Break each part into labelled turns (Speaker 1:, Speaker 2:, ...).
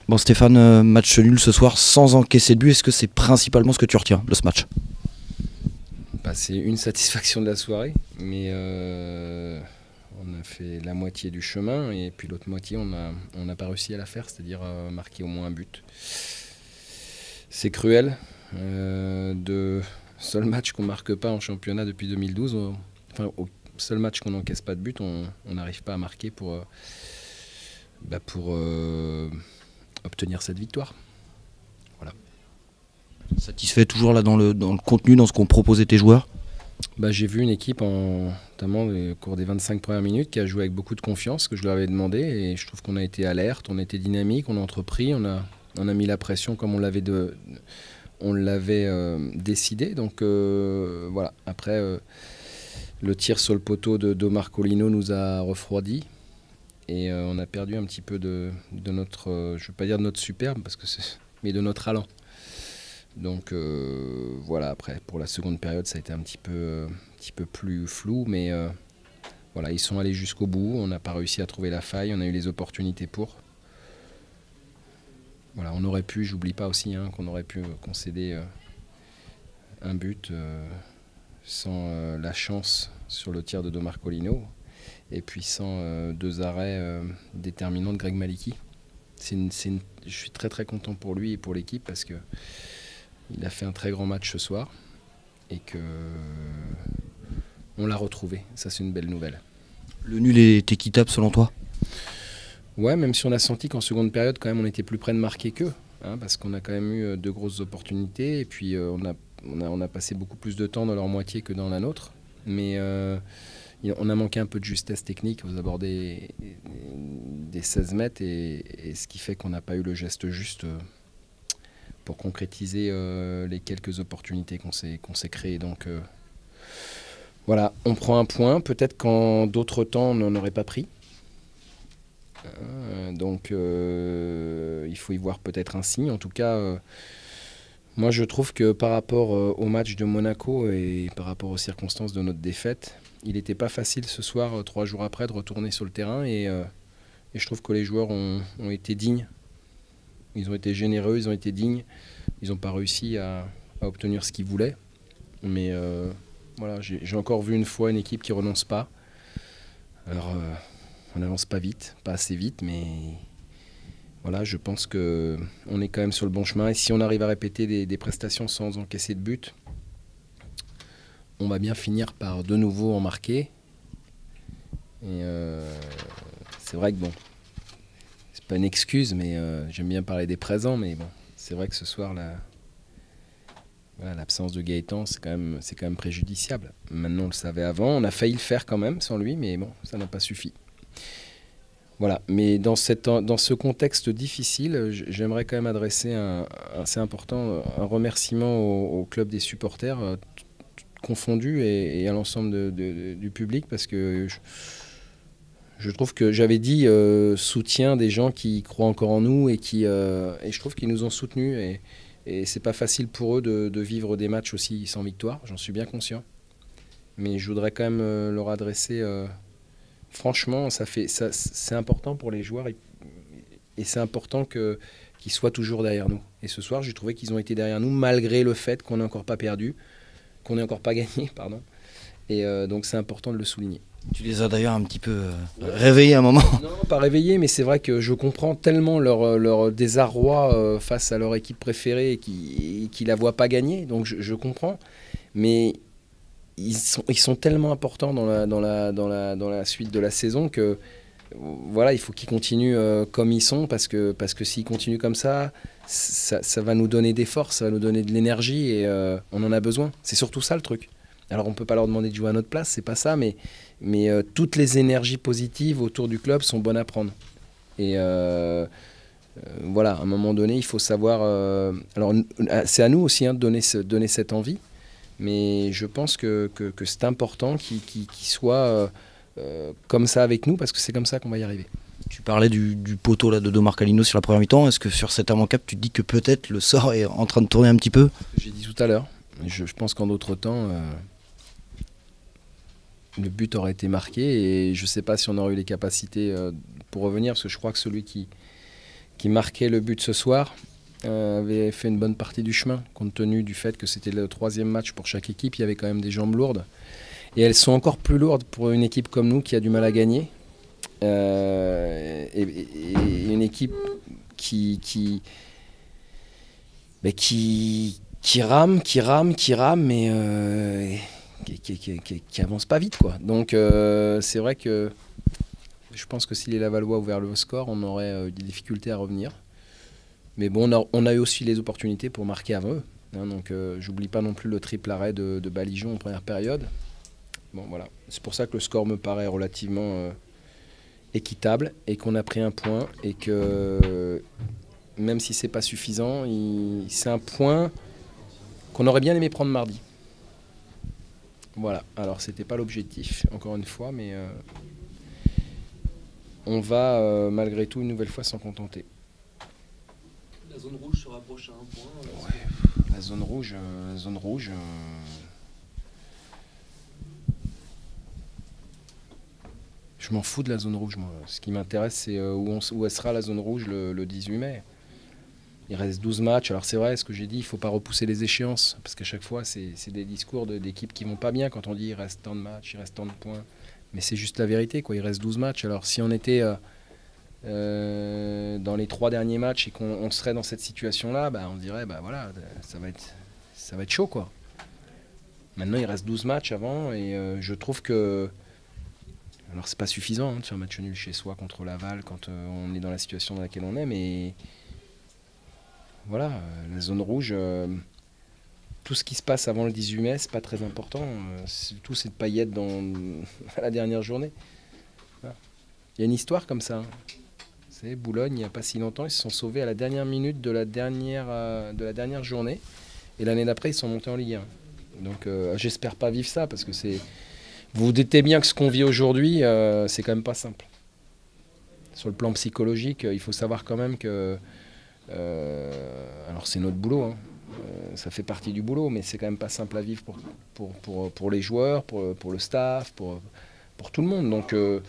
Speaker 1: Bon Stéphane, match nul ce soir sans encaisser de but, est-ce que c'est principalement ce que tu retiens de ce match?
Speaker 2: Bah, c'est une satisfaction de la soirée, mais on a fait la moitié du chemin et puis l'autre moitié on n'a pas réussi à la faire, c'est-à-dire marquer au moins un but. C'est cruel, de seul match qu'on ne marque pas en championnat depuis 2012, enfin au seul match qu'on n'encaisse pas de but, on n'arrive pas à marquer pour obtenir cette victoire. Voilà.
Speaker 1: Satisfait toujours là dans le contenu, dans ce qu'ont proposé tes joueurs?
Speaker 2: J'ai vu une équipe, notamment au cours des 25 premières minutes, qui a joué avec beaucoup de confiance, que je leur avais demandé, et je trouve qu'on a été alerte, on a été dynamique, on a entrepris, on a mis la pression comme on l'avait décidé. Donc voilà, après le tir sur le poteau d'Omar Colino nous a refroidi. Et on a perdu un petit peu de notre, je ne veux pas dire de notre superbe, mais de notre allant. Donc voilà, après, pour la seconde période, ça a été un petit peu plus flou, mais voilà, ils sont allés jusqu'au bout, on n'a pas réussi à trouver la faille, on a eu les opportunités pour. Voilà, on aurait pu, j'oublie pas aussi, qu'on aurait pu concéder un but sans la chance sur le tir de Omar Colino. Et puis sans deux arrêts déterminants de Greg Maliki. Je suis très très content pour lui et pour l'équipe parce qu'il a fait un très grand match ce soir et qu'on l'a retrouvé. Ça, c'est une belle nouvelle.
Speaker 1: Le nul est équitable selon toi?
Speaker 2: Ouais, même si on a senti qu'en seconde période, quand même, on était plus près de marquer qu'eux, parce qu'on a quand même eu de grosses opportunités et puis on a passé beaucoup plus de temps dans leur moitié que dans la nôtre. Mais on a manqué un peu de justesse technique aux abords des 16 mètres et ce qui fait qu'on n'a pas eu le geste juste pour concrétiser les quelques opportunités qu'on s'est créées. Donc voilà, on prend un point. Peut-être qu'en d'autres temps, on n'en aurait pas pris. Donc il faut y voir peut-être un signe. En tout cas, moi je trouve que par rapport au match de Monaco et par rapport aux circonstances de notre défaite, il n'était pas facile ce soir, 3 jours après, de retourner sur le terrain et je trouve que les joueurs ont été dignes. Ils ont été généreux, ils ont été dignes. Ils n'ont pas réussi à obtenir ce qu'ils voulaient. Mais voilà, j'ai encore vu une fois une équipe qui ne renonce pas. Alors, on n'avance pas vite, pas assez vite, mais voilà, je pense qu'on est quand même sur le bon chemin. Et si on arrive à répéter des prestations sans encaisser de but, on va bien finir par de nouveau en marquer. Et c'est vrai que bon, c'est pas une excuse, mais j'aime bien parler des présents, mais bon, c'est vrai que ce soir, l'absence de Gaëtan, c'est quand même préjudiciable. Maintenant, on le savait avant, on a failli le faire quand même sans lui, mais bon, ça n'a pas suffi. Voilà, mais dans ce contexte difficile, j'aimerais quand même adresser assez important un remerciement au club des supporters confondus et à l'ensemble du public parce que je trouve que j'avais dit soutien des gens qui croient encore en nous et je trouve qu'ils nous ont soutenus et c'est pas facile pour eux de vivre des matchs aussi sans victoire, j'en suis bien conscient. Mais je voudrais quand même leur adresser, franchement, c'est important pour les joueurs et c'est important qu'ils soient toujours derrière nous. Et ce soir, j'ai trouvé qu'ils ont été derrière nous malgré le fait qu'on n'ait encore pas perdu, qu'on n'ait encore pas gagné, pardon. Et donc c'est important de le souligner.
Speaker 1: Tu les as d'ailleurs un petit peu réveillés à un moment.
Speaker 2: Non, pas réveillés, mais c'est vrai que je comprends tellement leur désarroi face à leur équipe préférée et qui la voient pas gagner. Donc je comprends, mais ils sont tellement importants dans la suite de la saison que voilà, il faut qu'ils continuent comme ils sont parce que s'ils continuent comme ça va nous donner des forces, ça va nous donner de l'énergie et on en a besoin. C'est surtout ça le truc. Alors on peut pas leur demander de jouer à notre place, c'est pas ça, mais toutes les énergies positives autour du club sont bonnes à prendre. Et voilà, à un moment donné, il faut savoir. Alors c'est à nous aussi de donner cette envie, mais je pense que c'est important qu'ils soient comme ça avec nous, parce que c'est comme ça qu'on va y arriver.
Speaker 1: Tu parlais du poteau là, de Omar Colino sur la première mi-temps. Est-ce que sur cet avant-cap, tu te dis que peut-être le sort est en train de tourner un petit peu?
Speaker 2: J'ai dit tout à l'heure. Je pense qu'en d'autres temps, le but aurait été marqué et je ne sais pas si on aurait eu les capacités pour revenir, parce que je crois que celui qui qui marquait le but ce soir, avait fait une bonne partie du chemin, compte tenu du fait que c'était le 3e match pour chaque équipe. Il y avait quand même des jambes lourdes. Et elles sont encore plus lourdes pour une équipe comme nous qui a du mal à gagner. Et une équipe qui rame, mais qui avance pas vite, quoi. Donc c'est vrai que je pense que si les Lavallois ouvert le score, on aurait eu des difficultés à revenir. Mais bon, on a eu aussi les opportunités pour marquer avant eux. Hein, donc j'oublie pas non plus le triple arrêt de Balijon en première période. Bon, voilà. C'est pour ça que le score me paraît relativement équitable et qu'on a pris un point et que même si c'est pas suffisant, c'est un point qu'on aurait bien aimé prendre mardi. Voilà. Alors c'était pas l'objectif, encore une fois, mais on va malgré tout une nouvelle fois s'en contenter.
Speaker 3: La zone rouge se rapproche à un point.
Speaker 2: Ouais. La zone rouge. Je m'en fous de la zone rouge, moi. Ce qui m'intéresse, c'est où elle sera la zone rouge le 18 mai. Il reste 12 matchs. Alors c'est vrai, ce que j'ai dit, il ne faut pas repousser les échéances. Parce qu'à chaque fois, c'est des discours d'équipes qui ne vont pas bien quand on dit il reste tant de matchs, il reste tant de points. Mais c'est juste la vérité, quoi. Il reste 12 matchs. Alors si on était dans les 3 derniers matchs et qu'on serait dans cette situation-là, bah, on dirait, bah voilà, ça va être chaud, quoi. Maintenant, il reste 12 matchs avant et je trouve que... Alors c'est pas suffisant de faire match nul chez soi contre Laval quand on est dans la situation dans laquelle on est, mais voilà, la zone rouge, tout ce qui se passe avant le 18 mai, c'est pas très important. Tout c'est de paillettes à la dernière journée. Voilà. Il y a une histoire comme ça. Hein. Vous savez, Boulogne, il n'y a pas si longtemps, ils se sont sauvés à la dernière minute de la dernière journée. Et l'année d'après, ils sont montés en Ligue 1. Donc j'espère pas vivre ça parce que c'est... Vous vous doutez bien que ce qu'on vit aujourd'hui, c'est quand même pas simple. Sur le plan psychologique, il faut savoir quand même que... alors c'est notre boulot, hein. Ça fait partie du boulot, mais c'est quand même pas simple à vivre pour les joueurs, pour le staff, pour tout le monde. Donc je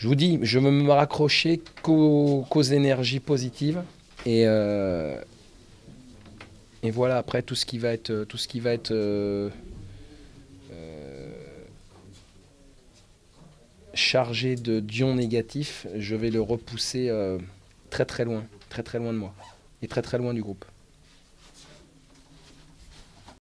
Speaker 2: vous dis, je veux me raccrocher qu'aux énergies positives. Et voilà, après tout ce qui va être... chargé d'ions négatifs, je vais le repousser très très loin de moi et très très loin du groupe.